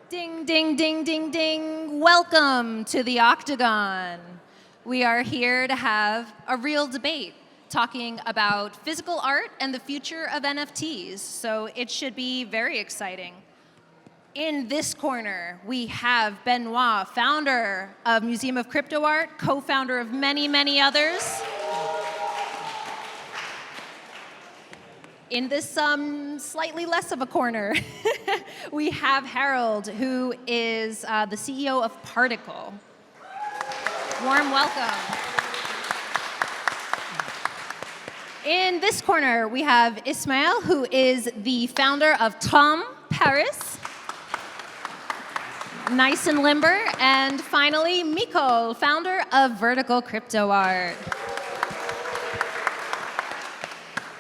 Ding, ding, ding, ding, ding. Welcome to the Octagon. We are here to have a real debate talking about physical art and the future of NFTs. So it should be very exciting. In this corner, we have Benoit, founder of Museum of Crypto Art, co-founder of many, many others. In this slightly less of a corner, we have Harold, who is the CEO of Particle. Warm welcome. In this corner, we have Ismail, who is the founder of Trameparis. Nice and limber. And finally, Micol, founder of VerticalCrypto Art.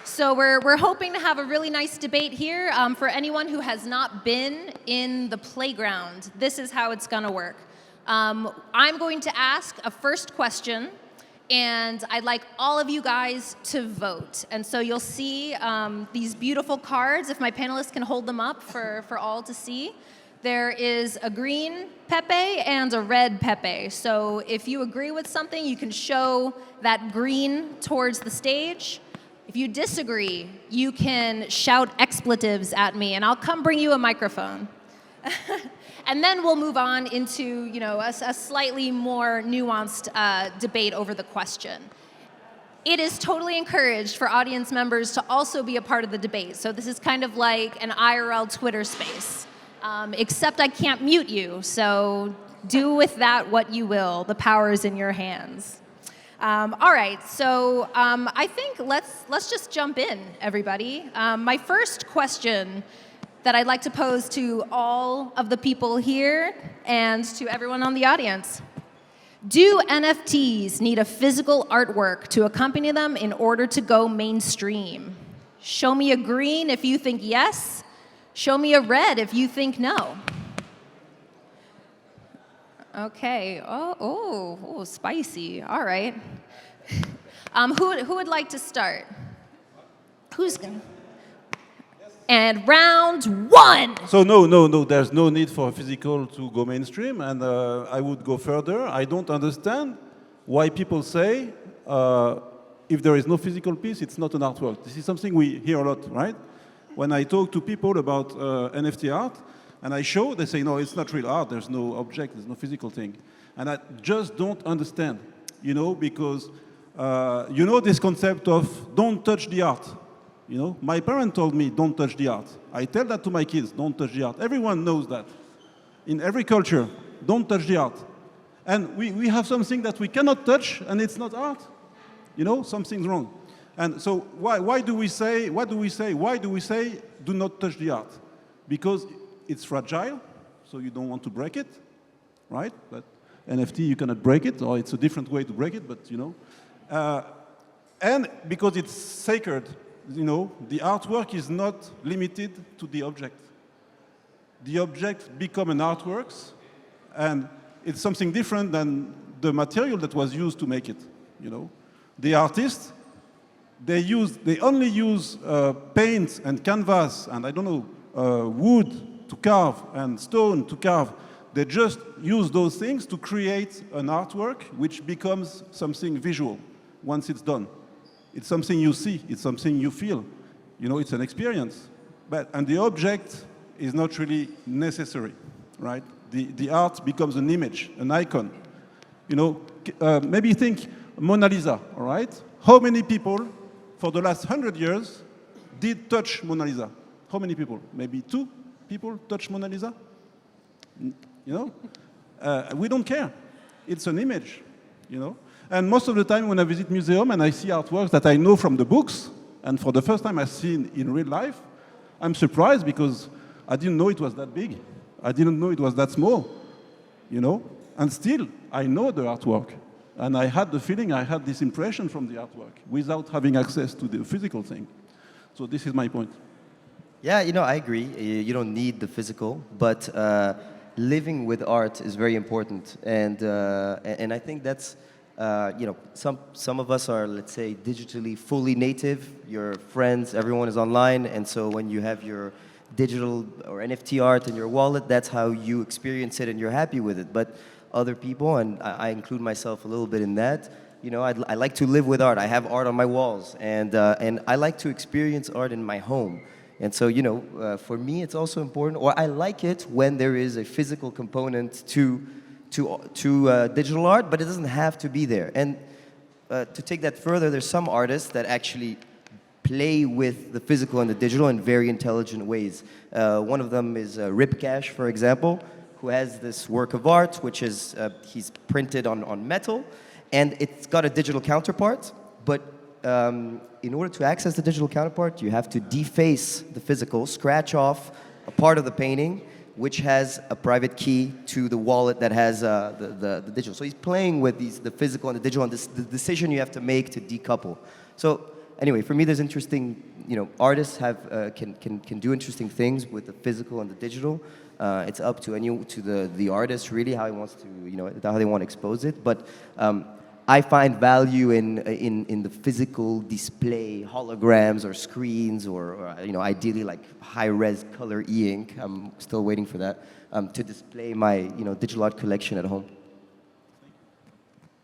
So we're hoping to have a really nice debate here. For anyone who has not been in the playground, this is how it's going to work. I'm going to ask a first question, and I'd like all of you guys to vote. And so you'll see these beautiful cards, if my panelists can hold them up for all to see. There is a green Pepe and a red Pepe. So if you agree with something, you can show that green towards the stage. If you disagree, you can shout expletives at me, and I'll come bring you a microphone. And then we'll move on into, a slightly more nuanced debate over the question. It is totally encouraged for audience members to also be a part of the debate. So this is kind of like an IRL Twitter space, except I can't mute you. So do with that what you will. The power is in your hands. All right, so I think let's just jump in, everybody. My first question that I'd like to pose to all of the people here and to everyone on the audience. Do NFTs need a physical artwork to accompany them in order to go mainstream? Show me a green if you think yes. Show me a red if you think no. Okay. Oh, spicy. All right. Who would like to start? Who's going? And round one. So no. There's no need for physical to go mainstream, and I would go further. I don't understand why people say if there is no physical piece, it's not an artwork. This is something we hear a lot, right? When I talk to people about NFT art, and I show, they say, no, it's not real art. There's no object. There's no physical thing. And I just don't understand, because, this concept of don't touch the art. My parent told me, don't touch the art. I tell that to my kids, don't touch the art. Everyone knows that. In every culture, don't touch the art. And we have something that we cannot touch, and it's not art. Something's wrong. And so why do we say, do not touch the art? Because it's fragile, so you don't want to break it, right? But NFT, you cannot break it, or it's a different way to break it, but and because it's sacred, the artwork is not limited to the object. The object become an artwork, and it's something different than the material that was used to make it. The artists, they only use paint and canvas and wood to carve and stone to carve. They just use those things to create an artwork which becomes something visual once it's done. It's something you see, it's something you feel. It's an experience. And the object is not really necessary, right? The art becomes an image, an icon. Maybe think Mona Lisa, all right? How many people for the last 100 years did touch Mona Lisa? How many people? Maybe 2 people touch Mona Lisa? We don't care. It's an image, And most of the time when I visit museum and I see artworks that I know from the books, and for the first time I've seen in real life, I'm surprised because I didn't know it was that big. I didn't know it was that small, And still, I know the artwork. And I had the feeling, I had this impression from the artwork without having access to the physical thing. So this is my point. Yeah, I agree. You don't need the physical, but living with art is very important, and I think that's some of us are, let's say, digitally fully native. Your friends, everyone is online, and so when you have your digital or NFT art in your wallet, that's how you experience it and you're happy with it. But other people, and I include myself a little bit in that, you know, I like to live with art. I have art on my walls, and I like to experience art in my home. And so, you know, for me, it's also important, or I like it when there is a physical component to digital art, but it doesn't have to be there. And to take that further, there's some artists that actually play with the physical and the digital in very intelligent ways. One of them is Ripcash, for example, who has this work of art, which is, he's printed on metal, and it's got a digital counterpart, but in order to access the digital counterpart, you have to deface the physical, scratch off a part of the painting, which has a private key to the wallet that has the digital. So he's playing with the physical and the digital, and the decision you have to make to decouple. So anyway, for me, there's interesting, you know, artists have can do interesting things with the physical and the digital. It's up to the artist really how he wants to, you know, how they want to expose it. But I find value in the physical display, holograms or screens, or you know, ideally like high-res color e-ink. I'm still waiting for that to display my, you know, digital art collection at home.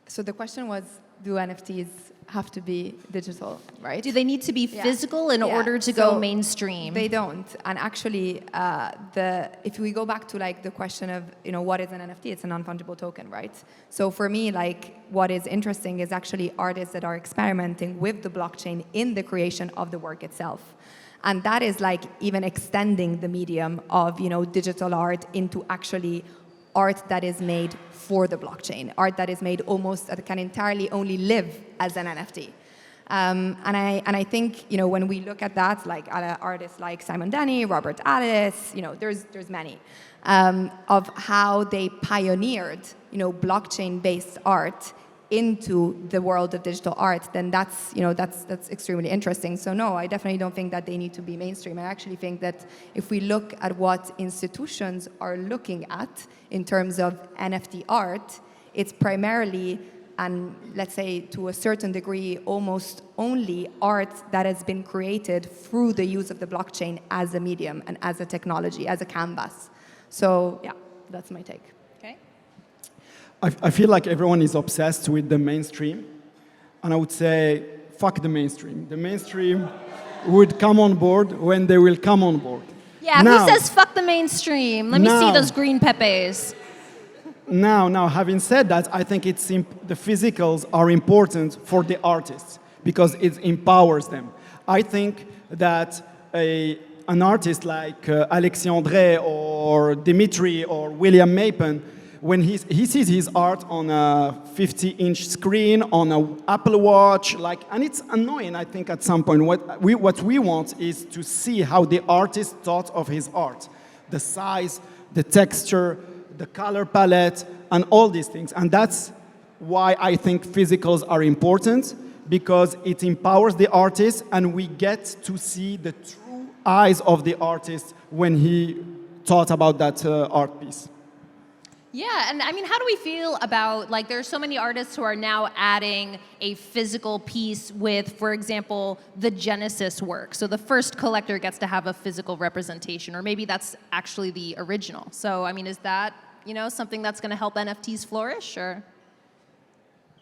So the question was, do NFTs have to be digital, right? Do they need to be physical in order to go mainstream? They don't. And actually, if we go back to like the question of, you know, what is an NFT? It's a non-fungible token, right? So for me, like, what is interesting is actually artists that are experimenting with the blockchain in the creation of the work itself. And that is like even extending the medium of, you know, digital art into actually art that is made for the blockchain, art that is made almost, that can entirely only live as an NFT. And I think, you know, when we look at that, like artists like Simon Denny, Robert Alice, you know, there's many, of how they pioneered, you know, blockchain-based art into the world of digital art, then that's, you know, that's extremely interesting. So no, I definitely don't think that they need to be mainstream. I actually think that if we look at what institutions are looking at in terms of NFT art, it's primarily, and let's say to a certain degree, almost only art that has been created through the use of the blockchain as a medium and as a technology, as a canvas. So yeah, that's my take. Okay. I feel like everyone is obsessed with the mainstream, and I would say, fuck the mainstream. The mainstream would come on board when they will come on board. Yeah, now, who says fuck the mainstream? Let me see those green pepes. Now, having said that, I think the physicals are important for the artists because it empowers them. I think that an artist like Alexis André or Dimitri or William Mapen, when he sees his art on a 50-inch screen, on an Apple Watch, and it's annoying, I think, at some point. What we want is to see how the artist thought of his art. The size, the texture, the color palette, and all these things. And that's why I think physicals are important, because it empowers the artist, and we get to see the true eyes of the artist when he thought about that art piece. Yeah, and I mean, how do we feel about, like, there's so many artists who are now adding a physical piece with, for example, the Genesis work. So the first collector gets to have a physical representation, or maybe that's actually the original. So, I mean, is that, you know, something that's going to help NFTs flourish, or?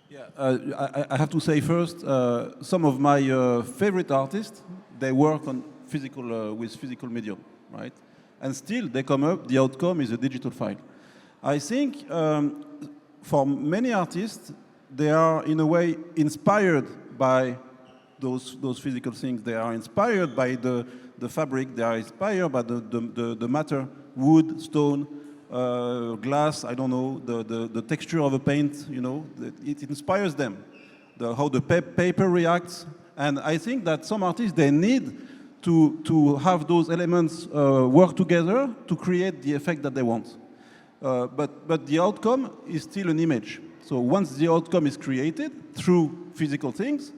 Yeah, I have to say first, some of my favorite artists, they work on physical, with physical medium, right? And still, they come up, the outcome is a digital file. I think for many artists, they are in a way inspired by those physical things. They are inspired by the fabric. They are inspired by the matter, wood, stone, glass. I don't know, the texture of a paint. You know, it inspires them. How the paper reacts. And I think that some artists, they need to have those elements work together to create the effect that they want. But the outcome is still an image. So once the outcome is created through physical things,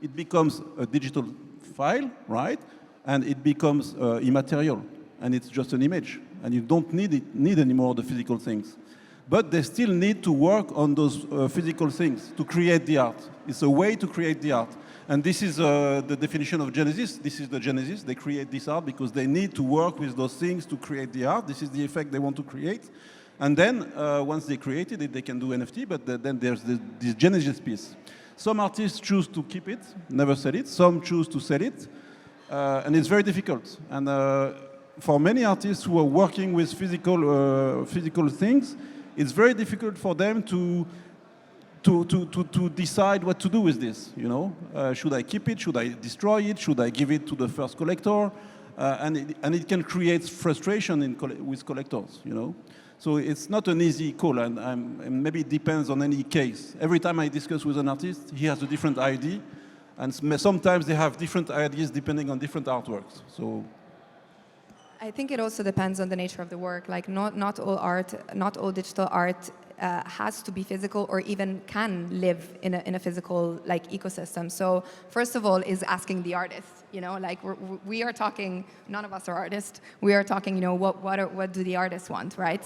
it becomes a digital file, right? And it becomes immaterial, and it's just an image. And you don't need anymore the physical things. But they still need to work on those physical things to create the art. It's a way to create the art. And this is the definition of Genesis. This is the Genesis. They create this art because they need to work with those things to create the art. This is the effect they want to create. And then, once they created it, they can do NFT, but then there's this Genesis piece. Some artists choose to keep it, never sell it. Some choose to sell it. And it's very difficult. And for many artists who are working with physical things, it's very difficult for them to decide what to do with this, you know? Should I keep it? Should I destroy it? Should I give it to the first collector? And it can create frustration with collectors, you know? So it's not an easy call, and maybe it depends on any case. Every time I discuss with an artist, he has a different idea, and sometimes they have different ideas depending on different artworks. So I think it also depends on the nature of the work. Like not all art, not all digital art has to be physical or even can live in a physical like ecosystem. So first of all is asking the artist. You know, like we are talking. None of us are artists. We are talking. You know, what do the artists want, right?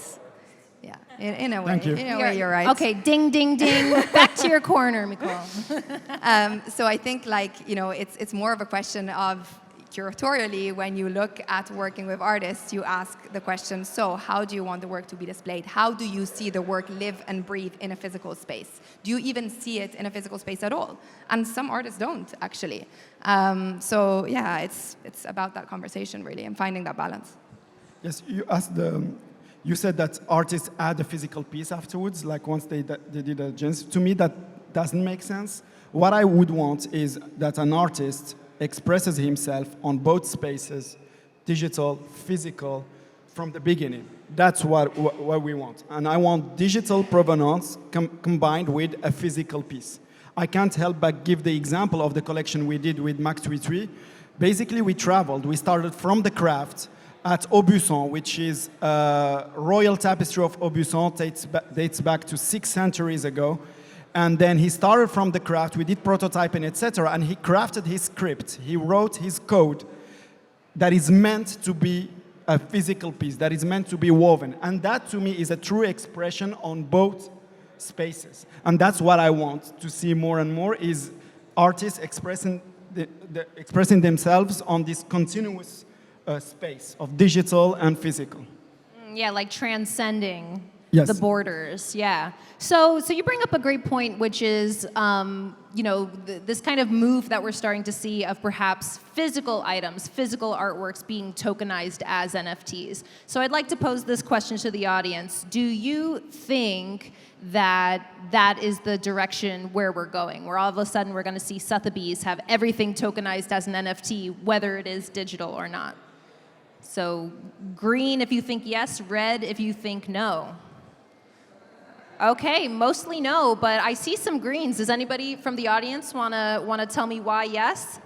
Yeah, in a way. Thank you. In a way, you're right. Okay, ding, ding, ding. Back to your corner, Micol. So I think like, you know, it's more of a question of curatorially, when you look at working with artists, you ask the question, so how do you want the work to be displayed? How do you see the work live and breathe in a physical space? Do you even see it in a physical space at all? And some artists don't, actually. So yeah, it's about that conversation, really, and finding that balance. Yes, you said that artists add a physical piece afterwards, like once they did a Genesis. To me, that doesn't make sense. What I would want is that an artist expresses himself on both spaces, digital, physical, from the beginning. That's what we want. And I want digital provenance combined with a physical piece. I can't help but give the example of the collection we did with Mac 33. Basically, we traveled. We started from the craft at Aubusson, which is a royal tapestry of Aubusson, dates back to 6 centuries ago. And then he started from the craft, we did prototyping, etc., and he crafted his script. He wrote his code that is meant to be a physical piece, that is meant to be woven. And that, to me, is a true expression on both spaces. And that's what I want to see more and more, is artists expressing themselves on this continuous space of digital and physical. Yeah, like transcending Yes. the borders. Yeah. So you bring up a great point, which is, you know, this kind of move that we're starting to see of perhaps physical items, physical artworks being tokenized as NFTs. So I'd like to pose this question to the audience. Do you think that that is the direction where we're going, where all of a sudden we're going to see Sotheby's have everything tokenized as an NFT, whether it is digital or not? So green if you think yes, red if you think no. Okay, mostly no, but I see some greens. Does anybody from the audience wanna tell me why yes?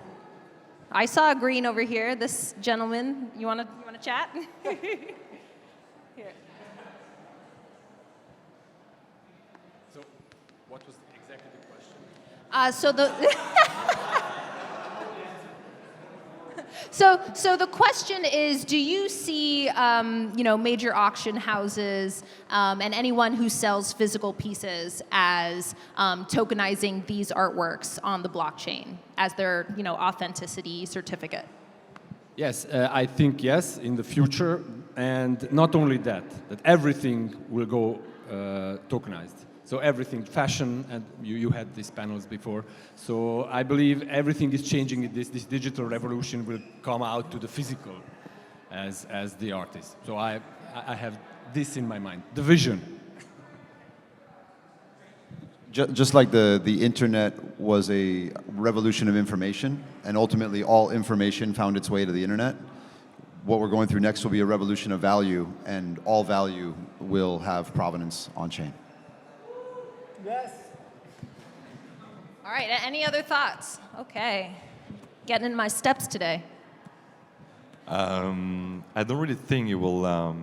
I saw a green over here. This gentleman, you wanna chat? Here. So, what was exactly the question? So the question is, do you see, you know, major auction houses and anyone who sells physical pieces as tokenizing these artworks on the blockchain as their, you know, authenticity certificate? Yes, I think yes, in the future, and not only that everything will go tokenized. So everything, fashion, and you had these panels before. So I believe everything is changing. This digital revolution will come out to the physical as the artist. So I have this in my mind, the vision. Just like the internet was a revolution of information, and ultimately all information found its way to the internet, what we're going through next will be a revolution of value, and all value will have provenance on-chain. Yes. All right, any other thoughts? Okay, getting in my steps today. I don't really think it will. I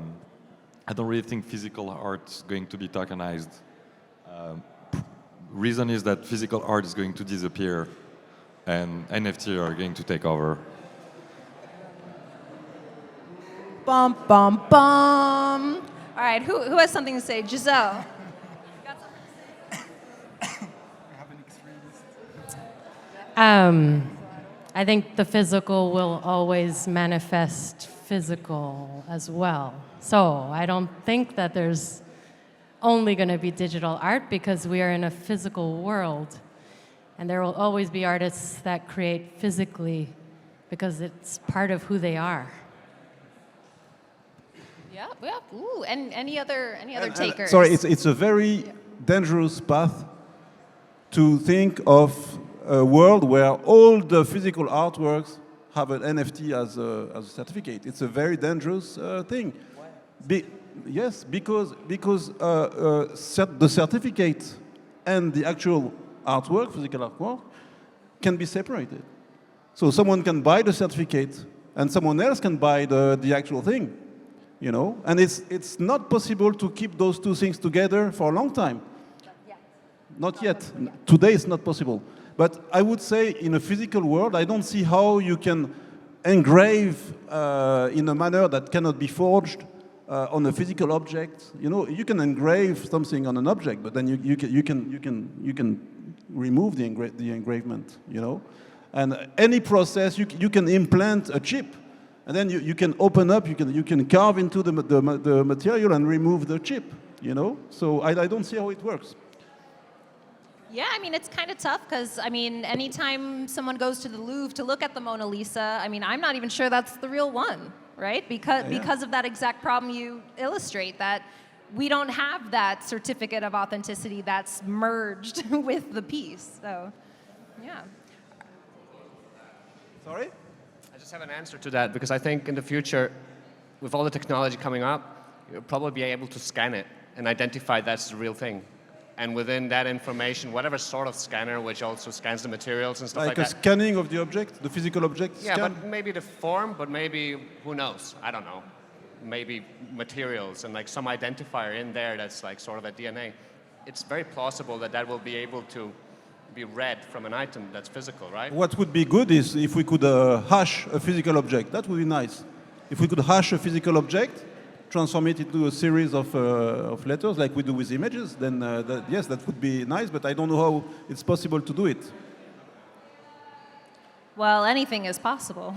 don't really think physical art is going to be tokenized. Reason is that physical art is going to disappear, and NFT are going to take over. Bum, bum, bum. All right, who has something to say? Giselle. I think the physical will always manifest physical as well. So I don't think that there's only going to be digital art because we are in a physical world. And there will always be artists that create physically because it's part of who they are. Yeah, yeah. Ooh, and any other takers? Sorry, it's a very dangerous path to think of a world where all the physical artworks have an NFT as a certificate. It's a very dangerous thing. Yes, because the certificate and the actual artwork, physical artwork, can be separated. So someone can buy the certificate and someone else can buy the actual thing, you know? And it's not possible to keep those two things together for a long time. Not yet. Today it's not possible. But I would say in a physical world, I don't see how you can engrave in a manner that cannot be forged on a physical object. You know, you can engrave something on an object, but then you can remove the engravement. You know, and any process you can implant a chip, and then you can open up. You can carve into the material and remove the chip. You know, so I don't see how it works. Yeah, I mean, it's kind of tough because, I mean, anytime someone goes to the Louvre to look at the Mona Lisa, I mean, I'm not even sure that's the real one, right? Because of that exact problem you illustrate, that we don't have that certificate of authenticity that's merged with the piece. So, yeah. Sorry? I just have an answer to that because I think in the future, with all the technology coming up, you'll probably be able to scan it and identify that's the real thing. And within that information, whatever sort of scanner, which also scans the materials and stuff like that. Like a scanning of the object, the physical object? Yeah, scan? but maybe the form, but maybe, who knows? I don't know. Maybe materials and like some identifier in there that's like sort of a DNA. It's very plausible that that will be able to be read from an item that's physical, right? What would be good is if we could hash a physical object. That would be nice. If we could hash a physical object, transform it into a series of letters like we do with images, then yes, that would be nice, but I don't know how it's possible to do it. Well, anything is possible,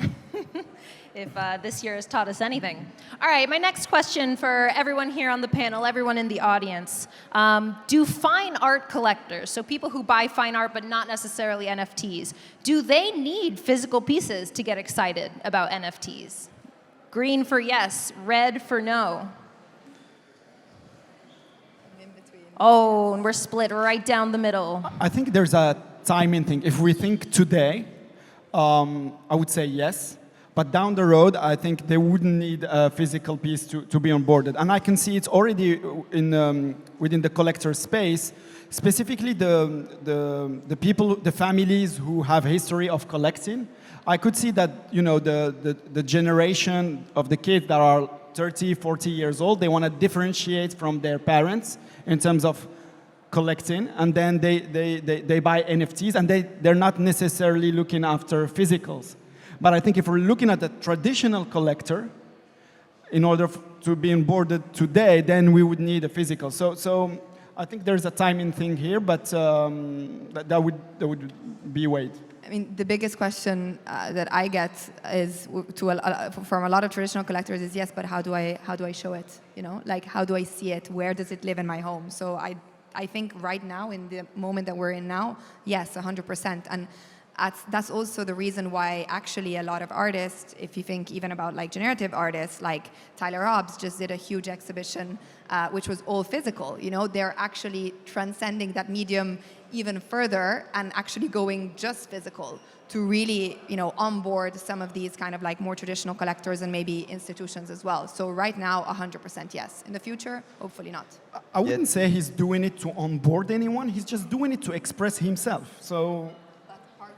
if this year has taught us anything. All right, my next question for everyone here on the panel, everyone in the audience. Do fine art collectors, so people who buy fine art but not necessarily NFTs, do they need physical pieces to get excited about NFTs? Green for yes, red for no. Oh, and we're split right down the middle. I think there's a timing thing. If we think today, I would say yes. But down the road, I think they wouldn't need a physical piece to be onboarded. And I can see it's already within the collector space, specifically the people, the families who have history of collecting. I could see that, you know, the generation of the kids that are 30, 40 years old, they want to differentiate from their parents in terms of collecting, and then they buy NFTs, and they're not necessarily looking after physicals. But I think if we're looking at the traditional collector, in order to be onboarded today, then we would need a physical. So I think there's a timing thing here, but that would be weighed. I mean, the biggest question that I get is from a lot of traditional collectors is yes, but how do I show it? You know, like how do I see it? Where does it live in my home? So I think right now, in the moment that we're in now, yes, 100%. And that's also the reason why actually a lot of artists, if you think even about like generative artists, like Tyler Hobbs just did a huge exhibition, which was all physical. You know, they're actually transcending that medium even further and actually going just physical to really, you know, onboard some of these kind of like more traditional collectors and maybe institutions as well. So right now, 100% yes. In the future, hopefully not. I wouldn't say he's doing it to onboard anyone. He's just doing it to express himself. So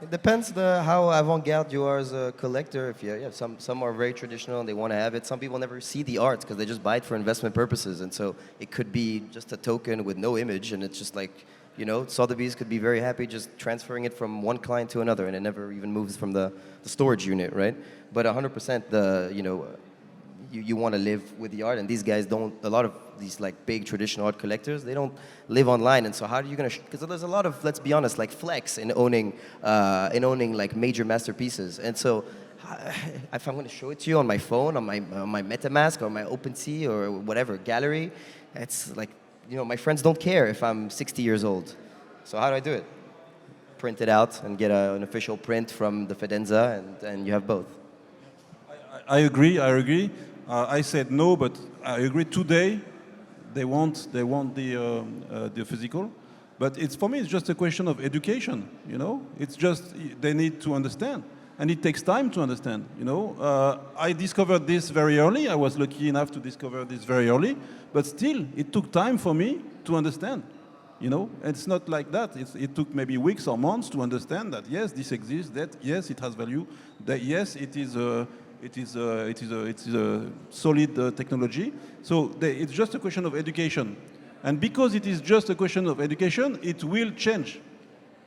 it depends how avant-garde you are as a collector. If some are very traditional and they want to have it. Some people never see the art because they just buy it for investment purposes. And so it could be just a token with no image, and it's just like, you know, Sotheby's could be very happy just transferring it from one client to another, and it never even moves from the storage unit, right? But 100%, you want to live with the art, and these guys don't. A lot of these like big traditional art collectors, they don't live online, and so how are you gonna? Because there's a lot of, let's be honest, like flex in owning like major masterpieces, and so if I'm gonna show it to you on my phone, on my MetaMask, or my OpenSea, or whatever gallery, it's like, my friends don't care if I'm 60 years old. So how do I do it? Print it out and get an official print from the Fidenza, and you have both. I agree. I said no, but I agree. Today, they want the physical, but for me it's just a question of education. It's just they need to understand, and it takes time to understand. I discovered this very early. I was lucky enough to discover this very early, but still, it took time for me to understand. It's not like that. It took maybe weeks or months to understand that yes, this exists. That yes, it has value. That yes, it is a solid technology. So it's just a question of education, and because it is just a question of education, it will change.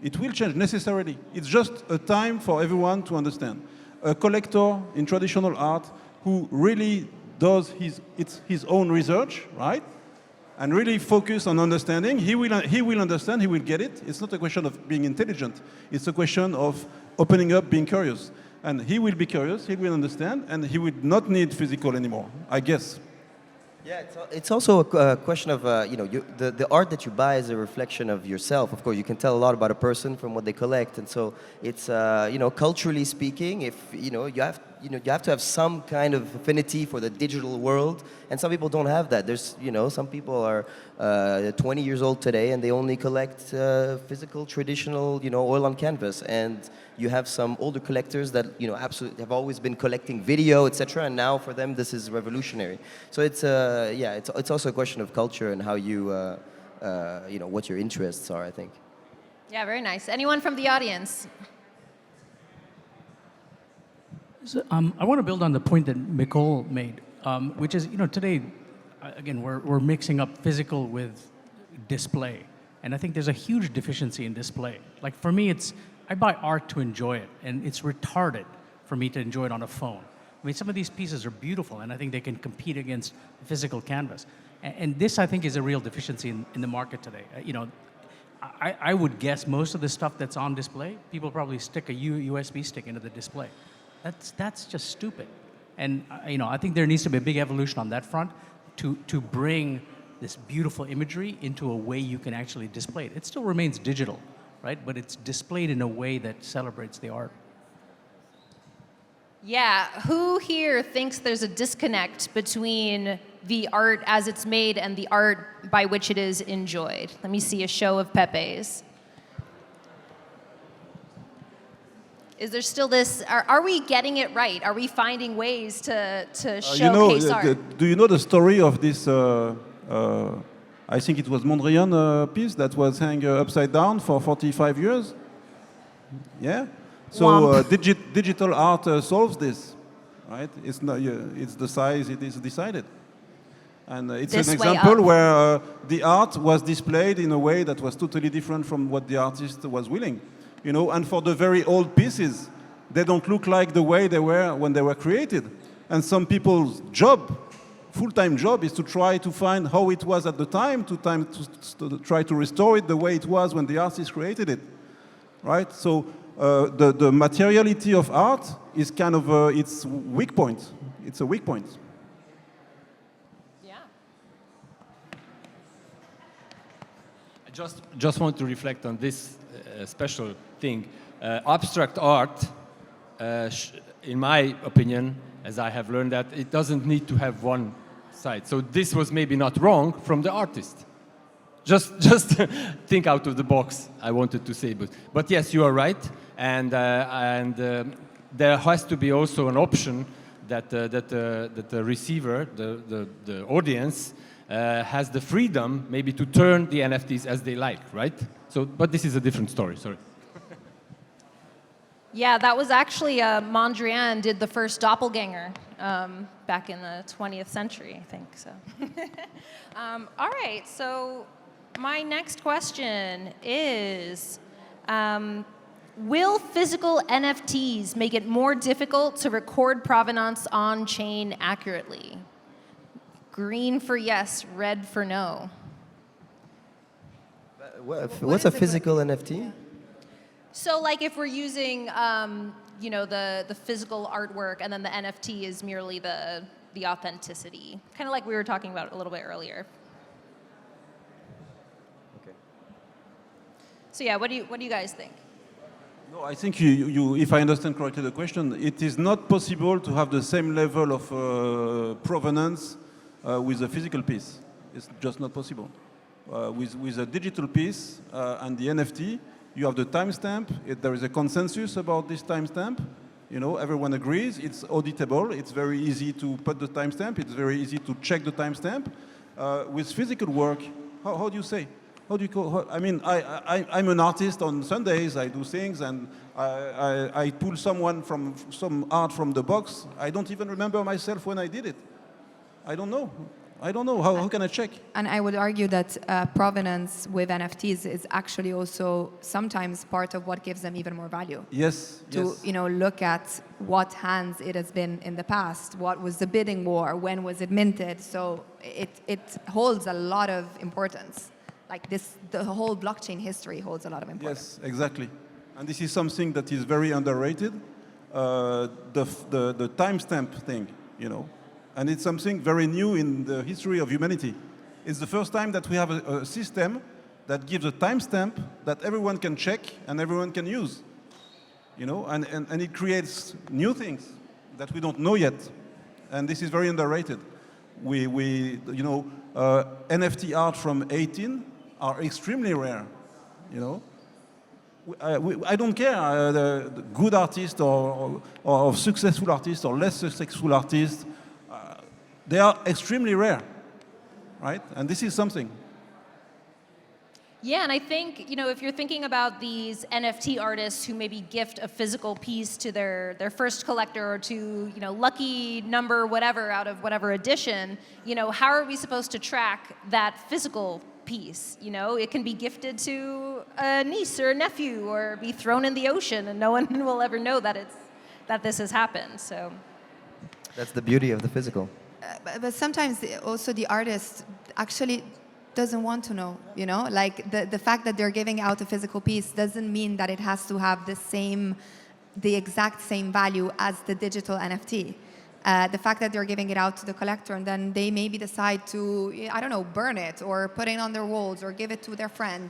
It will change necessarily. It's just a time for everyone to understand. A collector in traditional art who really does his own research, right? And really focus on understanding, he will understand, he will get it. It's not a question of being intelligent. It's a question of opening up, being curious. And he will be curious, he will understand, and he will not need physical anymore, I guess. Yeah, it's also a question of, the art that you buy is a reflection of yourself. Of course, you can tell a lot about a person from what they collect. And so it's, culturally speaking, if, you have to have some kind of affinity for the digital world. And some people don't have that. There's, some people are 20 years old today and they only collect physical, traditional, oil on canvas. And you have some older collectors that, absolutely have always been collecting video, etc. And now for them, this is revolutionary. So it's, it's also a question of culture and how you, what your interests are, I think. Yeah, very nice. Anyone from the audience? So, I want to build on the point that Micol made, which is, today, again, we're mixing up physical with display. And I think there's a huge deficiency in display. Like for me, I buy art to enjoy it, and it's retarded for me to enjoy it on a phone. I mean, some of these pieces are beautiful, and I think they can compete against the physical canvas. And this, I think, is a real deficiency in the market today. I would guess most of the stuff that's on display, people probably stick a USB stick into the display. That's just stupid. And I think there needs to be a big evolution on that front to bring this beautiful imagery into a way you can actually display it. It still remains digital, right? But it's displayed in a way that celebrates the art. Yeah, who here thinks there's a disconnect between the art as it's made and the art by which it is enjoyed? Let me see a show of Pepe's. Is there still this, are we getting it right? Are we finding ways to showcase art? Do you know the story of this, I think it was Mondrian piece that was hanging upside down for 45 years? Yeah? So digital art solves this, right? It's the size, it is decided. And it's an example where the art was displayed in a way that was totally different from what the artist was willing. And for the very old pieces, they don't look like the way they were when they were created. And some people's full-time job is to try to find how it was at the time, to try to restore it the way it was when the artist created it, right? So the materiality of art is kind of its weak point. It's a weak point. Yeah. I just want to reflect on this special thing. Abstract art, in my opinion, as I have learned that, it doesn't need to have one side. So this was maybe not wrong from the artist. Just think out of the box, I wanted to say. But yes, you are right. And there has to be also an option that the receiver, the audience, has the freedom maybe to turn the NFTs as they like, right? So, but this is a different story, sorry. Yeah, that was actually Mondrian did the first doppelganger back in the 20th century, I think. So, all right. So, my next question is, Will physical NFTs make it more difficult to record provenance on-chain accurately? Green for yes, red for no. What's a physical NFT? So like if we're using you know, the physical artwork and then the NFT is merely the authenticity. Kind of like we were talking about a little bit earlier. Okay. So yeah, what do you guys think? No, I think if I understand correctly the question, it is not possible to have the same level of provenance with a physical piece. It's just not possible. With a digital piece and the NFT, you have the timestamp. There is a consensus about this timestamp. You know, everyone agrees. It's auditable. It's very easy to put the timestamp. It's very easy to check the timestamp. With physical work, how do you say? How do you call? I mean, I'm an artist on Sundays. I do things, and I pull some art from the box. I don't even remember myself when I did it. I don't know. How can I check? And I would argue that provenance with NFTs is actually also sometimes part of what gives them even more value. Yes. To look at what hands it has been in the past, what was the bidding war, when was it minted. So it holds a lot of importance. Like the whole blockchain history holds a lot of importance. Yes, exactly. And this is something that is very underrated. The timestamp thing, you know. And it's something very new in the history of humanity. It's the first time that we have a system that gives a timestamp that everyone can check and everyone can use. You know, and it creates new things that we don't know yet. And this is very underrated. NFT art from Eytan are extremely rare, you know. I don't care the good artist or successful artist or less successful artist. They are extremely rare, right? And this is something. Yeah, and I think, you know, if you're thinking about these NFT artists who maybe gift a physical piece to their first collector or to, you know, lucky number whatever out of whatever edition, you know, how are we supposed to track that physical piece? You know, it can be gifted to a niece or a nephew or be thrown in the ocean and no one will ever know that this has happened, so. That's the beauty of the physical. But sometimes also the artist actually doesn't want to know, you know? Like the fact that they're giving out a physical piece doesn't mean that it has to have the exact same value as the digital NFT. The fact that they're giving it out to the collector and then they maybe decide to, I don't know, burn it or put it on their walls or give it to their friend.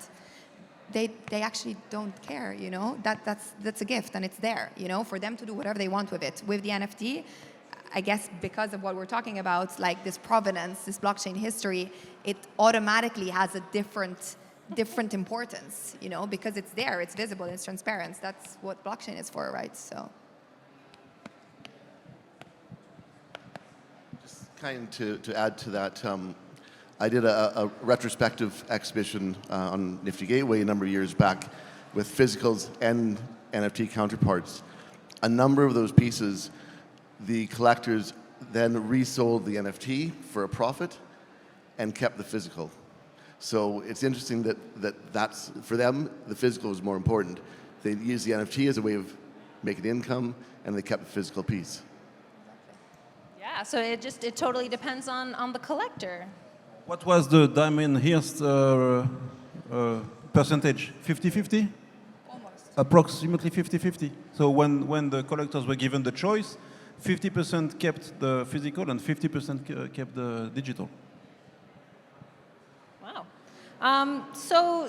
They actually don't care, you know? That's a gift and it's there, you know, for them to do whatever they want with it. With the NFT, I guess because of what we're talking about, like this provenance, this blockchain history, it automatically has a different importance, you know, because it's there, it's visible, it's transparent. That's what blockchain is for, right? So. Just kind of to add to that, I did a retrospective exhibition on Nifty Gateway a number of years back with physicals and NFT counterparts. A number of those pieces, the collectors then resold the NFT for a profit and kept the physical. So it's interesting that's, for them, the physical is more important. They use the NFT as a way of making income, and they kept the physical piece. Yeah, so it totally depends on the collector. What was the Diamond Hirst percentage? 50-50? Almost. Approximately 50-50. So when the collectors were given the choice, 50% kept the physical and 50% kept the digital. Wow. So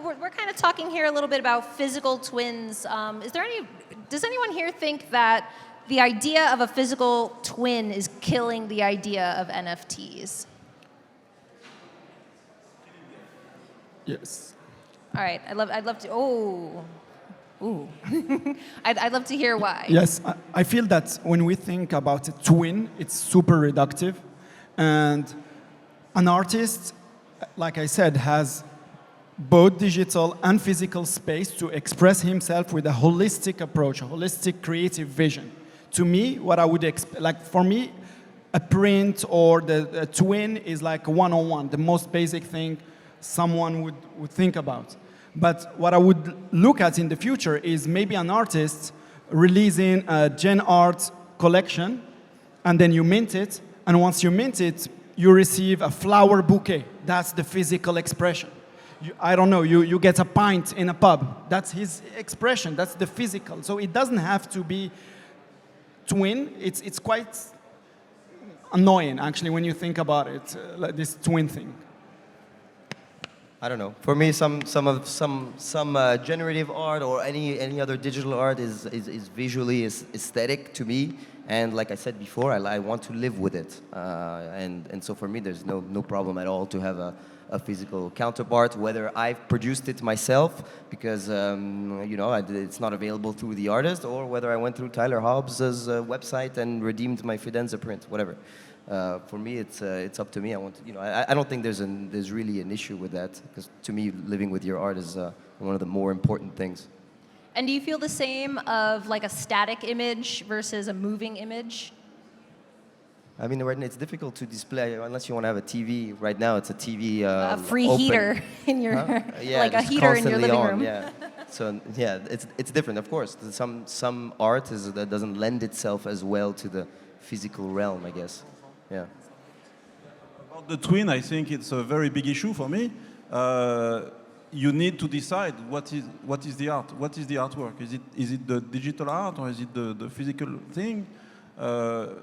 we're kind of talking here a little bit about physical twins. Does anyone here think that the idea of a physical twin is killing the idea of NFTs? Yes. All right. I'd love to. Oh. Ooh. I'd love to hear why. Yes, I feel that when we think about a twin, it's super reductive. And an artist, like I said, has both digital and physical space to express himself with a holistic approach, a holistic creative vision. To me, what I would expect, like for me, a print or the twin is like one-on-one, the most basic thing someone would think about. But what I would look at in the future is maybe an artist releasing a Gen Art collection, and then you mint it, and once you mint it, you receive a flower bouquet. That's the physical expression. I don't know, you get a pint in a pub. That's his expression, that's the physical. So it doesn't have to be twin. It's quite annoying, actually, when you think about it, like this twin thing. I don't know. For me, some generative art or any other digital art is visually aesthetic to me, and like I said before, I want to live with it, and so for me, there's no problem at all to have a physical counterpart, whether I've produced it myself because you know it's not available through the artist, or whether I went through Tyler Hobbs's website and redeemed my Fidenza print, whatever. For me, it's up to me. I don't think there's really an issue with that, because to me, living with your art is one of the more important things. And do you feel the same of like a static image versus a moving image? I mean, right now it's difficult to display unless you want to have a TV. Right now, it's a TV. A free open. heater in your, yeah, like a heater in your living room. Yeah. So yeah, it's different. Of course, some art that doesn't lend itself as well to the physical realm, I guess. Yeah. About the twin, I think it's a very big issue for me. You need to decide what is the art, what is the artwork. Is it the digital art, or is it the physical thing?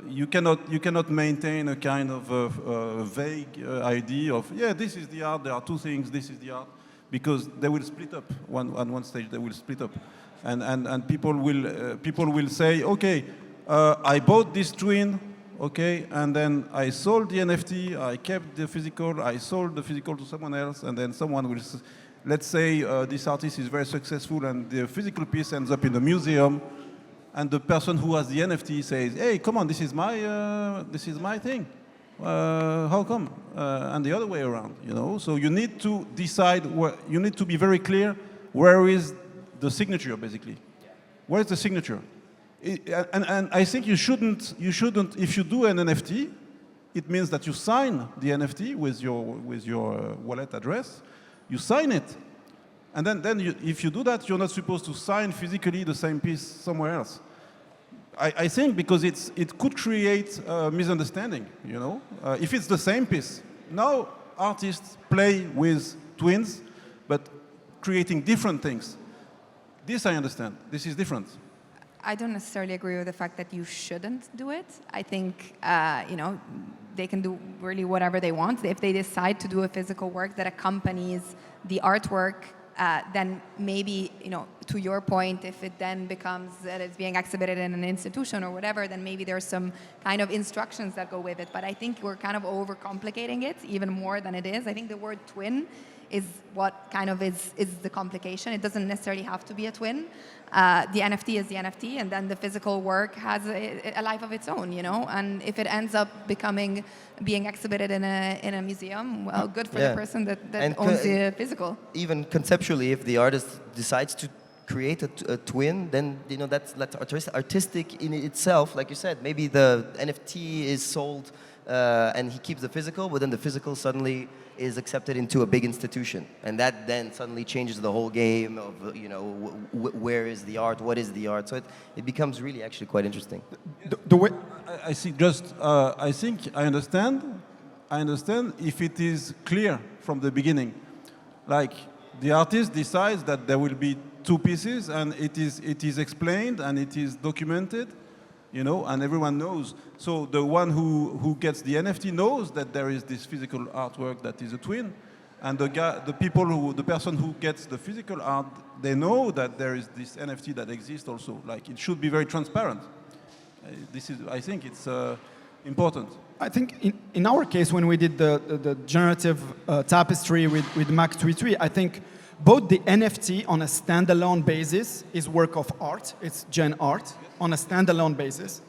You cannot maintain a kind of vague idea of, yeah, this is the art. There are two things. This is the art, because they will split up. At one stage, they will split up, and people will say, okay, I bought this twin. Okay, and then I sold the NFT, I kept the physical, I sold the physical to someone else, and then someone will, let's say this artist is very successful and the physical piece ends up in the museum, and the person who has the NFT says, hey, come on, this is my thing. How come? And the other way around, you know? So you need to decide, you need to be very clear, where is the signature, basically? Where is the signature? And I think you shouldn't, if you do an NFT, it means that you sign the NFT with your wallet address, you sign it. And then if you do that, you're not supposed to sign physically the same piece somewhere else. I think because it could create a misunderstanding, you know? If it's the same piece. Now artists play with twins, but creating different things. This I understand, this is different. I don't necessarily agree with the fact that you shouldn't do it. I think, you know, they can do really whatever they want. If they decide to do a physical work that accompanies the artwork, then maybe, you know, to your point, if it then becomes that it's being exhibited in an institution or whatever, then maybe there's some kind of instructions that go with it. But I think we're kind of overcomplicating it even more than it is. I think the word twin is what kind of is the complication. It doesn't necessarily have to be a twin. The NFT is the NFT, and then the physical work has a life of its own, you know. And if it ends up being exhibited in a museum, well, good for the person that owns the physical. Even conceptually, if the artist decides to create a twin, then you know that's artistic in itself. Like you said, maybe the NFT is sold and he keeps the physical, but then the physical suddenly is accepted into a big institution, and that then suddenly changes the whole game of, you know, where is the art, what is the art. So it becomes really actually quite interesting. The way I see, just I think I understand if it is clear from the beginning, like the artist decides that there will be two pieces, and it is explained and it is documented, you know, and everyone knows. So the one who gets the NFT knows that there is this physical artwork that is a twin, and the person who gets the physical art, they know that there is this NFT that exists also. Like, it should be very transparent. I think it's important. I think in our case, when we did the generative tapestry with Mac 33, I think both the NFT on a standalone basis is work of art. It's gen art on a standalone basis.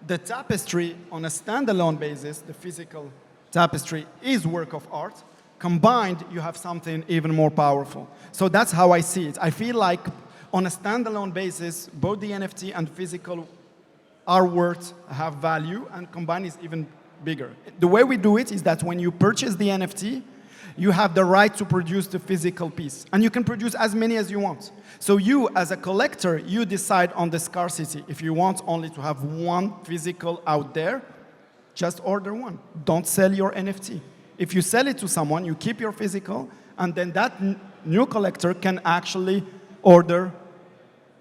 The tapestry on a standalone basis, the physical tapestry, is work of art. Combined, you have something even more powerful. So that's how I see it. I feel like on a standalone basis, both the NFT and physical artwork have value, and combined is even bigger. The way we do it is that when you purchase the NFT, you have the right to produce the physical piece. And you can produce as many as you want. So you, as a collector, you decide on the scarcity. If you want only to have one physical out there, just order one. Don't sell your NFT. If you sell it to someone, you keep your physical, and then that new collector can actually order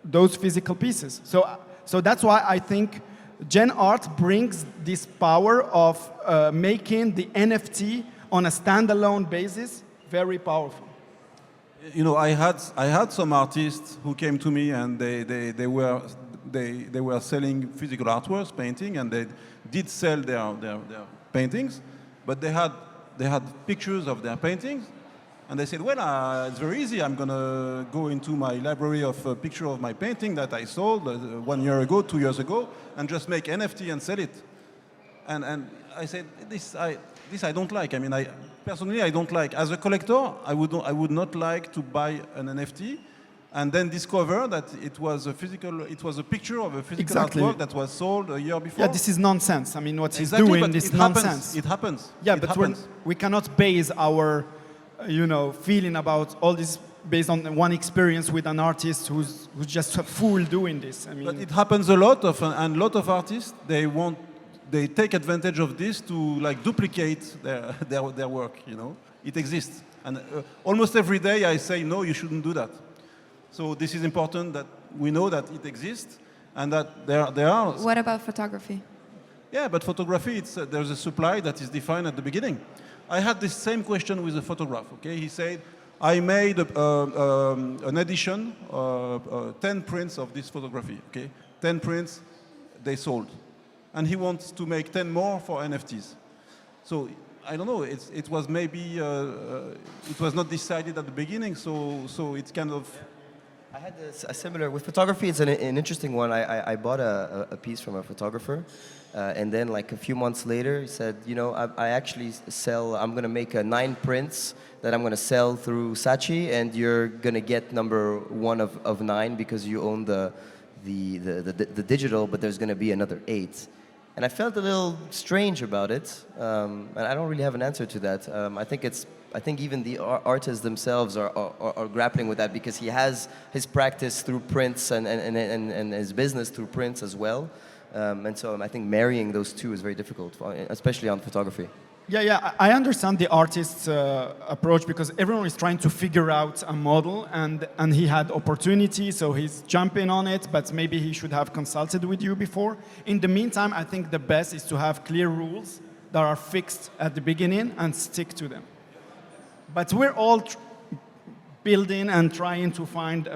those physical pieces. So that's why I think Gen Art brings this power of making the NFT on a standalone basis very powerful. You know, I had some artists who came to me and they were selling physical artworks, painting, and they did sell their paintings, but they had pictures of their paintings, and they said, well, it's very easy. I'm going to go into my library of a picture of my painting that I sold 1 year ago, 2 years ago, and just make NFT and sell it. And I said, this I don't like. I mean, personally, I don't like. As a collector, I would not like to buy an NFT and then discover that it was a picture of a physical artwork that was sold a year before. Yeah, this is nonsense. I mean, what he's Exactly, doing but is it nonsense. It happens. Yeah, it but happens. we cannot base our, feeling about all this based on one experience with an artist who's just a fool doing this. I mean, But it happens a lot, and a lot of artists, they take advantage of this to like duplicate their work. It exists, and almost every day I say, no, you shouldn't do that. So this is important that we know that it exists, and that there are. What about photography? Yeah, but photography, there's a supply that is defined at the beginning. I had this same question with a photograph. Okay, he said, I made an edition, 10 prints of this photography. Okay, 10 prints, they sold, and he wants to make 10 more for NFTs. So I don't know. It was maybe it was not decided at the beginning. So it's kind of. I had a similar with photography. It's an interesting one. I bought a piece from a photographer, and then like a few months later, he said, I actually sell. I'm gonna make 9 prints that I'm gonna sell through Saatchi, and you're gonna get number 1 of 9 because you own the digital, but there's gonna be another 8. And I felt a little strange about it, and I don't really have an answer to that. I think even the artists themselves are grappling with that because he has his practice through prints and his business through prints as well. And so I think marrying those two is very difficult, especially on photography. Yeah, I understand the artist's approach because everyone is trying to figure out a model, and he had opportunity, so he's jumping on it, but maybe he should have consulted with you before. In the meantime, I think the best is to have clear rules that are fixed at the beginning and stick to them. But we're all building and trying to find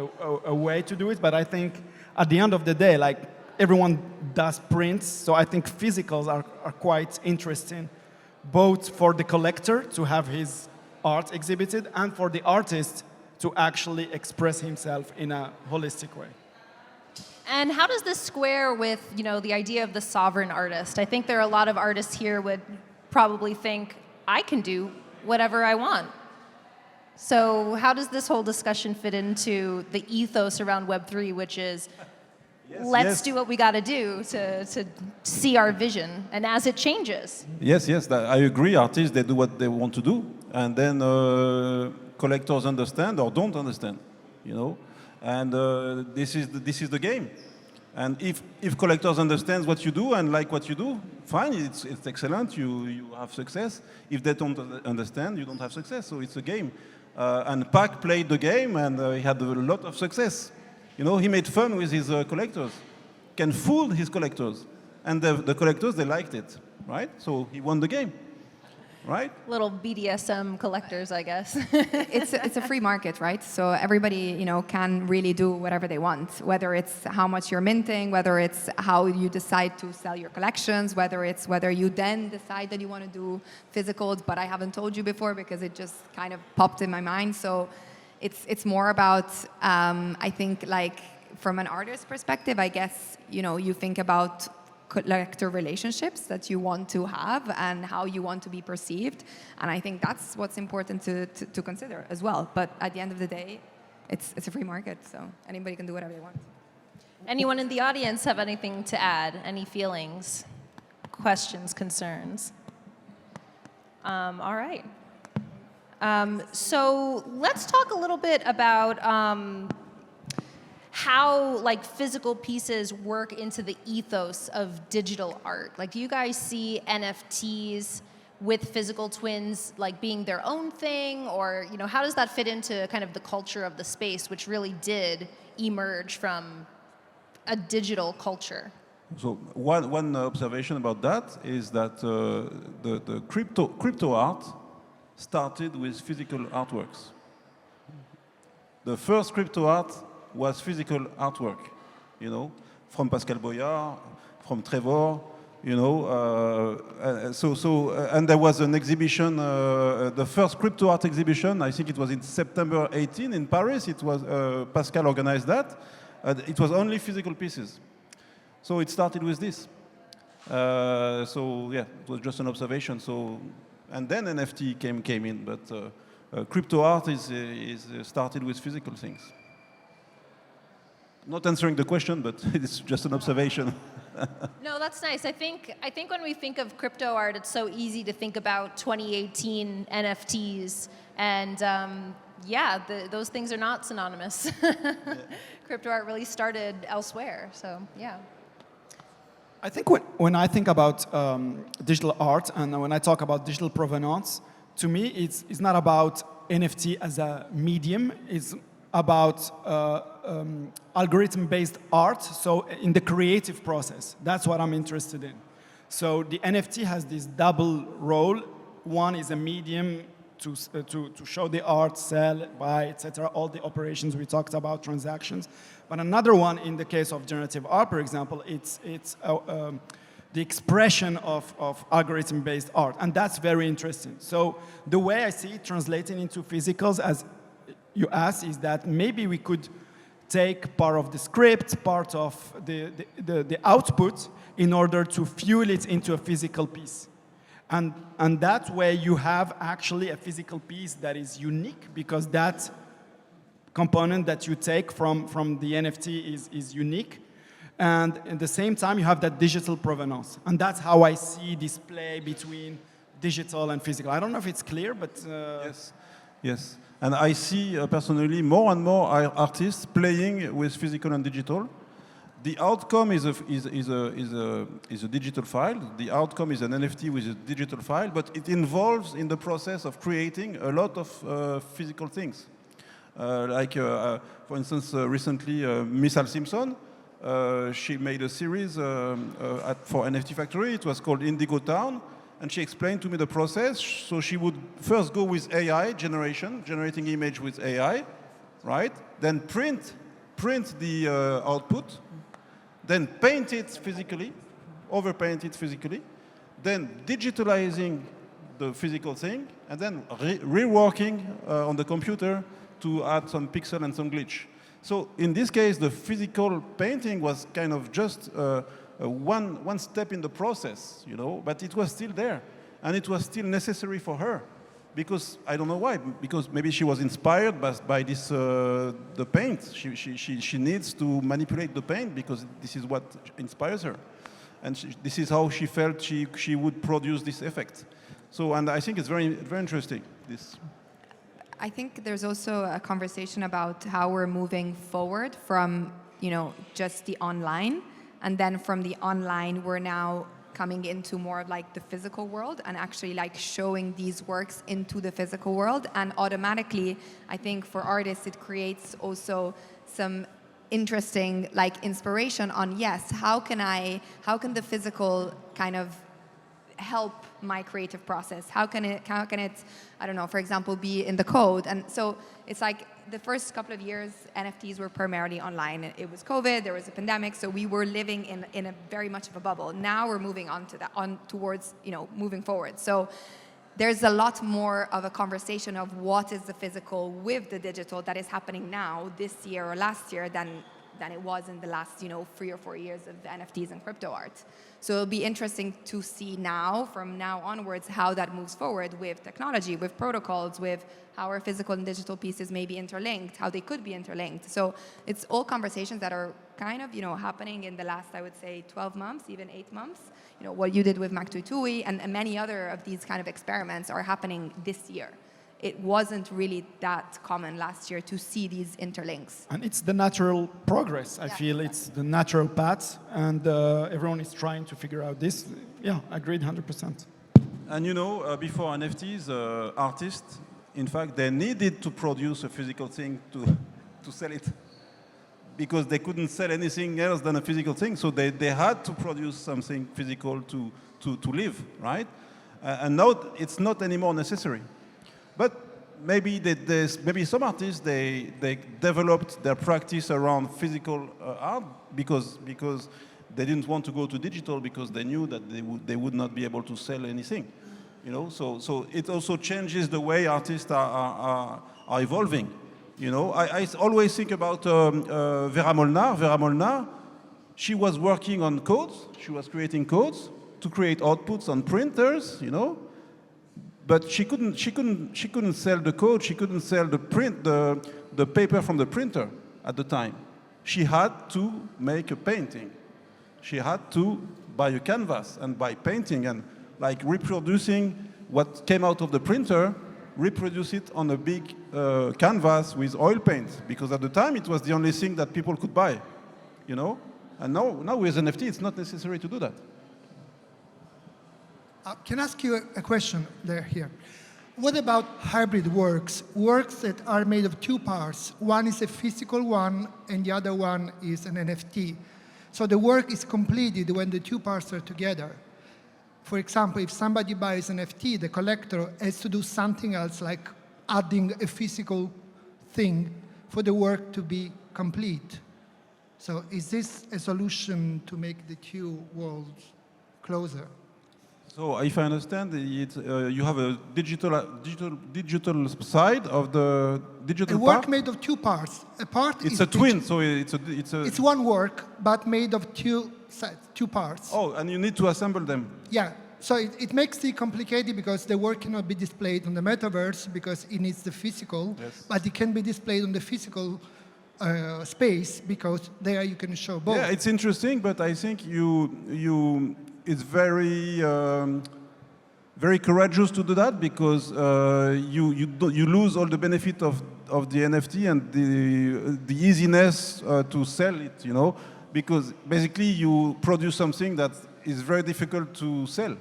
a way to do it, but I think at the end of the day, like everyone does prints, so I think physicals are quite interesting, both for the collector to have his art exhibited and for the artist to actually express himself in a holistic way. And how does this square with, the idea of the sovereign artist? I think there are a lot of artists here would probably think, I can do whatever I want. So how does this whole discussion fit into the ethos around Web3, which is, let's do what we got to do to see our vision, and as it changes. Yes, I agree. Artists, they do what they want to do, and then collectors understand or don't understand, And this is the game. And if collectors understand what you do and like what you do, fine, it's excellent. You have success. If they don't understand, you don't have success. So it's a game. And Pac played the game, and he had a lot of success. He made fun with his collectors, can fool his collectors. And the collectors, they liked it, right? So he won the game, right? Little BDSM collectors, I guess. It's a free market, right? So everybody, can really do whatever they want, whether it's how much you're minting, whether it's how you decide to sell your collections, whether you then decide that you want to do physicals, but I haven't told you before because it just kind of popped in my mind. So it's more about, I think, like from an artist perspective, I guess, you think about collector relationships that you want to have and how you want to be perceived. And I think that's what's important to consider as well. But at the end of the day, it's a free market, so anybody can do whatever they want. Anyone in the audience have anything to add? Any feelings, questions, concerns? All right. So let's talk a little bit about how like physical pieces work into the ethos of digital art. Like, do you guys see NFTs with physical twins like being their own thing, or how does that fit into kind of the culture of the space, which really did emerge from a digital culture? So one observation about that is that the crypto art started with physical artworks. The first crypto art was physical artwork, from Pascal Boyard, from Trevor, and there was an exhibition, the first crypto art exhibition, I think it was in September 18 in Paris. It was Pascal organized that. It was only physical pieces. So it started with this. So yeah, it was just an observation. So, and then NFT came in, but crypto art is started with physical things. Not answering the question, but it's just an observation. No, that's nice. I think when we think of crypto art, it's so easy to think about 2018 NFTs, and those things are not synonymous. Yeah. Crypto art really started elsewhere, so yeah. I think when I think about digital art and when I talk about digital provenance, to me it's not about NFT as a medium. It's about algorithm-based art, so in the creative process. That's what I'm interested in. So the NFT has this double role. One is a medium to show the art, sell, buy, etc., all the operations we talked about, transactions. But another one, in the case of generative art, for example, it's the expression of algorithm-based art, and that's very interesting. So the way I see it translating into physicals, as you asked, is that maybe we could take part of the script, part of the output, in order to fuel it into a physical piece. And that way you have actually a physical piece that is unique, because that component that you take from the NFT is unique. And at the same time, you have that digital provenance. And that's how I see this play between digital and physical. I don't know if it's clear, but... Yes. And I see personally more and more artists playing with physical and digital. The outcome is a digital file. The outcome is an NFT with a digital file, but it involves in the process of creating a lot of physical things. For instance, recently, Miss Al Simpson, she made a series for NFT Factory. It was called Indigo Town. And she explained to me the process. So she would first go with AI generating image with AI, right? Then print the output, then paint it physically, overpaint it physically, then digitalizing the physical thing, and then reworking on the computer to add some pixel and some glitch. So in this case, the physical painting was kind of just one step in the process, but it was still there, and it was still necessary for her, because I don't know why. Because maybe she was inspired by this the paint. She needs to manipulate the paint because this is what inspires her, and this is how she felt she would produce this effect. So, and I think it's very interesting. This. I think there's also a conversation about how we're moving forward from just the online. And then from the online, we're now coming into more of like the physical world and actually like showing these works into the physical world. And automatically, I think for artists, it creates also some interesting like inspiration on, yes, how can the physical kind of help my creative process? How can it, I don't know, for example, be in the code? And so it's like the first couple of years, NFTs were primarily online. It was COVID, there was a pandemic, so we were living in a very much of a bubble. Now we're moving towards moving forward. So there's a lot more of a conversation of what is the physical with the digital that is happening now, this year or last year, than it was in the last 3 or 4 years of NFTs and crypto art. So it'll be interesting to see now, from now onwards, how that moves forward with technology, with protocols, with how our physical and digital pieces may be interlinked, how they could be interlinked. So it's all conversations that are kind of happening in the last, I would say, 12 months, even 8 months. What you did with Micol Ap and many other of these kind of experiments are happening this year. it wasn't really that common last year to see these interlinks. And it's the natural progress. I feel it's the natural path, and everyone is trying to figure out this. Yeah, agreed 100%. And you know, before NFTs, artists, in fact, they needed to produce a physical thing to sell it, because they couldn't sell anything else than a physical thing. So they had to produce something physical to live, right? And now it's not anymore necessary. But maybe maybe some artists, they developed their practice around physical art because they didn't want to go to digital, because they knew that they would not be able to sell anything. You know, so it also changes the way artists are evolving. You know, I always think about Vera Molnar. Vera Molnar, she was working on codes. She was creating codes to create outputs on printers. You know, but she couldn't sell the code. She couldn't sell the paper from the printer at the time. She had to make a painting. She had to buy a canvas and buy painting and like reproducing what came out of the printer, reproduce it on a big canvas with oil paint, because at the time it was the only thing that people could buy, you know? And now with NFT, it's not necessary to do that. Can I ask you a question here? What about hybrid works? Works that are made of two parts. One is a physical one, and the other one is an NFT. So the work is completed when the two parts are together. For example, if somebody buys an NFT, the collector has to do something else, like adding a physical thing for the work to be complete. So is this a solution to make the two worlds closer? So if I understand, you have a digital side of the digital part? A work made of two parts. A part it's is a twin, so it's one work, but made of two parts. Oh, and you need to assemble them. Yeah, so it makes it complicated because the work cannot be displayed on the metaverse because it needs the physical, but it can be displayed on the physical space because there you can show both. Yeah, it's interesting, but I think it's very very courageous to do that, because you lose all the benefit of the NFT and the easiness to sell it, you know, because basically you produce something that is very difficult to sell.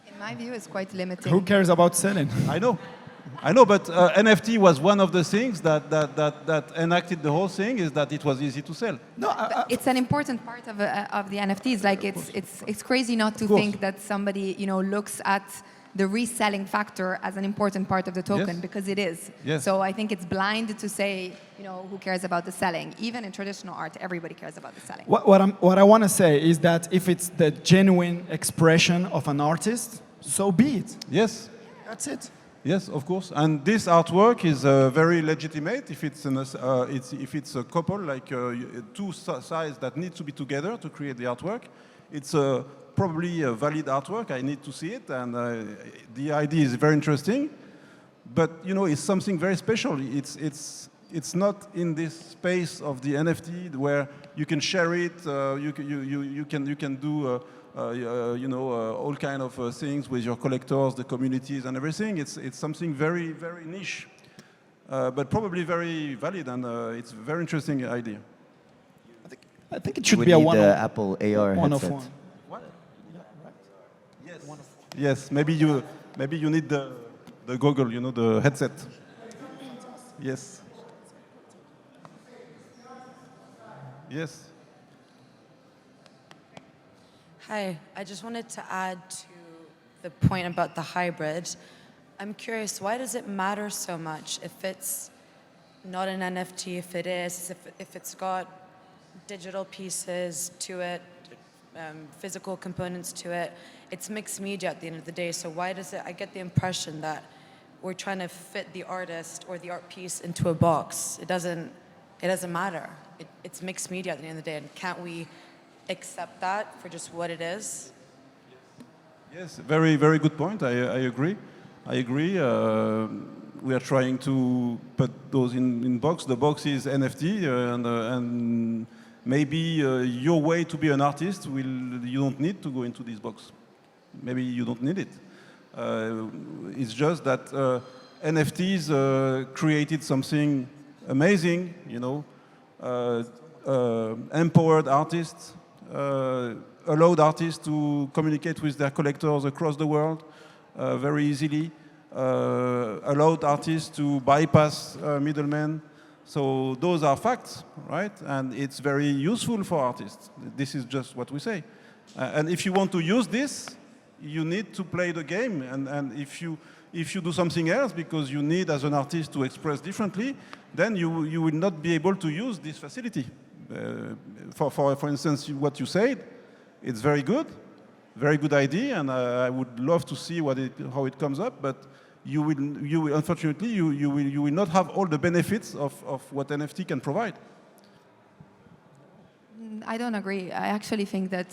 In my view, it's quite limiting. Who cares about selling? I know, but NFT was one of the things that enacted the whole thing, is that it was easy to sell. No, it's an important part of the NFTs. Like it's crazy not to think that somebody looks at the reselling factor as an important part of the token, because it is. Yes. So I think it's blind to say who cares about the selling. Even in traditional art, everybody cares about the selling. What I want to say is that if it's the genuine expression of an artist, so be it. Yes. That's it. Yes, of course. And this artwork is very legitimate if it's if it's a couple, like two sides that need to be together to create the artwork. It's probably a valid artwork. I need to see it, and the idea is very interesting. But it's something very special. It's not in this space of the NFT where you can share it. You can do. All kind of things with your collectors, the communities, and everything. It's something very, very niche, but probably very valid, and it's a very interesting idea. I think it should be a one-off. Apple AR headset. What? Yeah, right. Yes. Yes. Maybe you need the goggle, the headset. Yes. Yes. Hi, I just wanted to add to the point about the hybrid. I'm curious, why does it matter so much if it's not an NFT, if it is, if it's got digital pieces to it, physical components to it? It's mixed media at the end of the day, so why does it, I get the impression that we're trying to fit the artist or the art piece into a box. It doesn't matter. It's mixed media at the end of the day, and can't we accept that for just what it is? Yes, very, very good point. I agree. We are trying to put those in box. The box is NFT, and maybe your way to be an artist you don't need to go into this box. Maybe you don't need it. It's just that NFTs created something amazing, empowered artists, allowed artists to communicate with their collectors across the world very easily, allowed artists to bypass middlemen. So those are facts, right? And it's very useful for artists. This is just what we say. And if you want to use this, you need to play the game. And if you do something else because you need, as an artist, to express differently, then you will not be able to use this facility. For instance, what you said, it's very good idea, and I would love to see how it comes up. But you will unfortunately you will not have all the benefits of what NFT can provide. I don't agree. I actually think that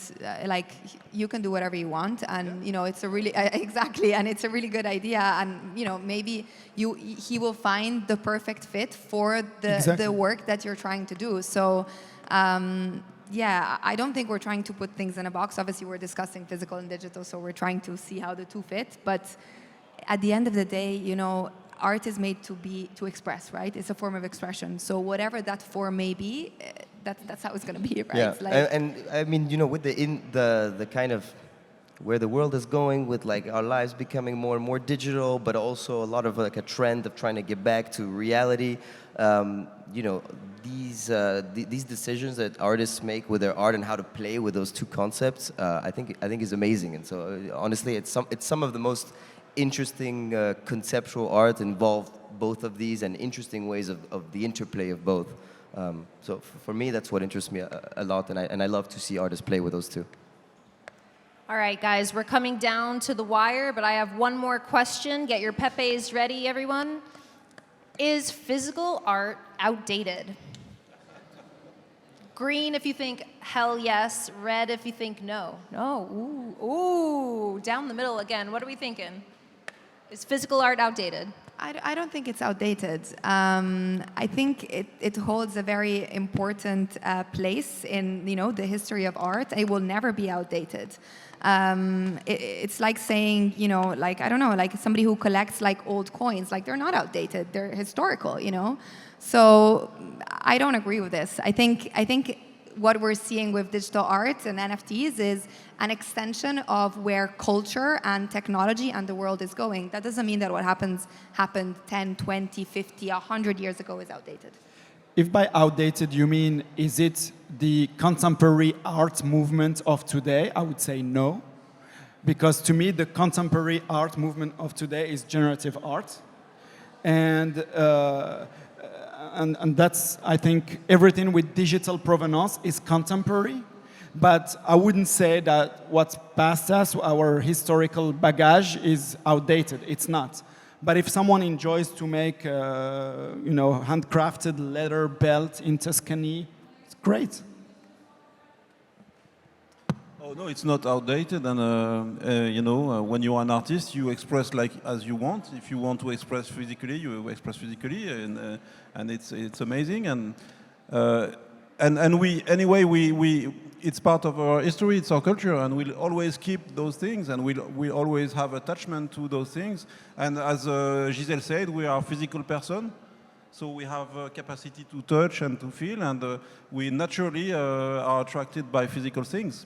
like you can do whatever you want, and it's a really exactly, and it's a really good idea, and maybe he will find the perfect fit for the work that you're trying to do. So yeah, I don't think we're trying to put things in a box. Obviously, we're discussing physical and digital, so we're trying to see how the two fit. But at the end of the day, art is made to express, right? It's a form of expression. So whatever that form may be, that's how it's going to be, right? Yeah, Like, and I mean, with the kind of where the world is going, with like our lives becoming more and more digital, but also a lot of like a trend of trying to get back to reality. These decisions that artists make with their art and how to play with those two concepts, I think is amazing. And so honestly, it's some of the most interesting conceptual art involved both of these, and interesting ways of the interplay of both. So for me, that's what interests me a lot, and I love to see artists play with those two. All right, guys, we're coming down to the wire, but I have one more question. Get your pepes ready, everyone. Is physical art outdated? Green if you think hell yes, red if you think no. No, ooh, down the middle again. What are we thinking? Is physical art outdated? I don't think it's outdated. I think it holds a very important place in the history of art. It will never be outdated. It's like saying like I don't know, like somebody who collects like old coins, like they're not outdated, they're historical. So I don't agree with this. I think what we're seeing with digital art and NFTs is an extension of where culture and technology and the world is going. That doesn't mean that what happened 10, 20, 50, 100 years ago is outdated. If by outdated you mean, is it the contemporary art movement of today? I would say no. Because to me, the contemporary art movement of today is generative art. And that's, I think, everything with digital provenance is contemporary. But I wouldn't say that what's past us, our historical baggage, is outdated. It's not. But if someone enjoys to make, handcrafted leather belt in Tuscany, it's great. Oh no, it's not outdated. And when you are an artist, you express as you want. If you want to express physically, you express physically, and it's amazing. And we it's part of our history, it's our culture, and we'll always keep those things, and we'll always have attachment to those things. And as Giselle said, we are a physical person, so we have a capacity to touch and to feel, and we naturally are attracted by physical things.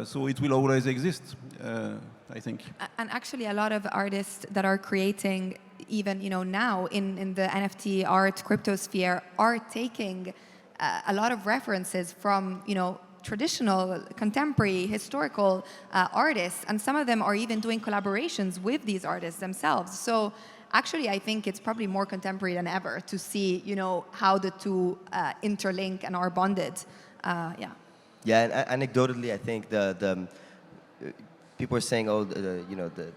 So it will always exist, I think. And actually, a lot of artists that are creating, even now in the NFT art crypto sphere, are taking a lot of references from traditional, contemporary, historical artists, and some of them are even doing collaborations with these artists themselves. So actually, I think it's probably more contemporary than ever to see how the two interlink and are bonded. Yeah, and anecdotally, I think the people are saying, the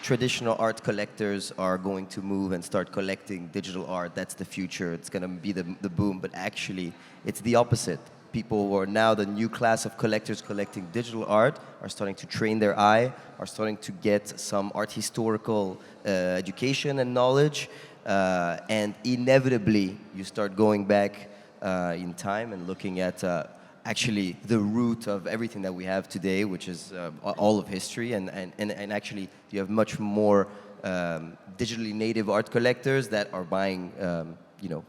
traditional art collectors are going to move and start collecting digital art. That's the future. It's going to be the boom. But actually, it's the opposite. People who are now the new class of collectors collecting digital art are starting to train their eye, are starting to get some art historical education and knowledge. And inevitably, you start going back in time and looking at actually the root of everything that we have today, which is all of history. And actually, you have much more digitally native art collectors that are buying,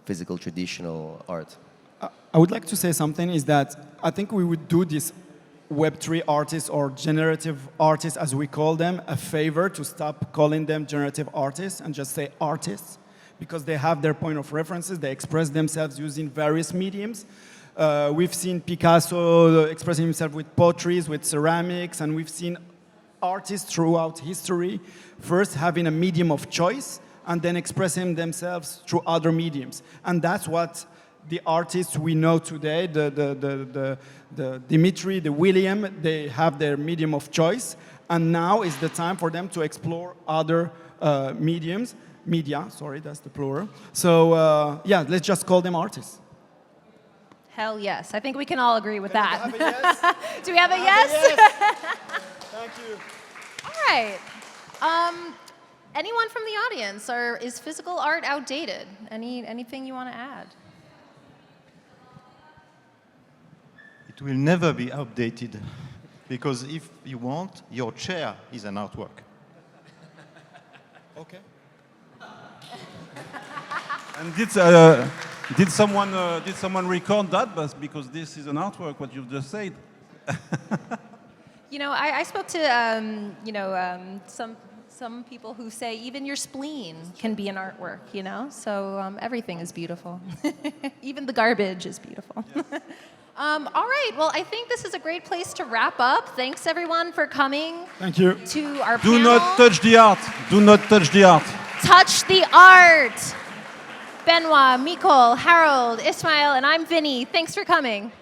physical traditional art. I would like to say something is that I think we would do this Web3 artists or generative artists, as we call them, a favor to stop calling them generative artists and just say artists, because they have their point of references, they express themselves using various mediums. We've seen Picasso expressing himself with poetry, with ceramics, and we've seen artists throughout history first having a medium of choice and then expressing themselves through other mediums. And that's what the artists we know today, the Dimitri, the William, they have their medium of choice. And now is the time for them to explore other media, sorry, that's the plural. So yeah, let's just call them artists. Hell yes. I think we can all agree with that. Have a yes? Do we have a yes? Thank you. All right. Anyone from the audience, or is physical art outdated? Anything you want to add? It will never be outdated, because if you want, your chair is an artwork. Okay. And did someone record that? But because this is an artwork, what you've just said. I spoke to some people who say even your spleen can be an artwork. So everything is beautiful. Even the garbage is beautiful. Yes. All right. Well, I think this is a great place to wrap up. Thanks everyone for coming. Thank you. To our Do panel. not touch the art. Do not touch the art. Touch the art. Benoit, Micol, Harold, Ismail, and I'm Vinny. Thanks for coming.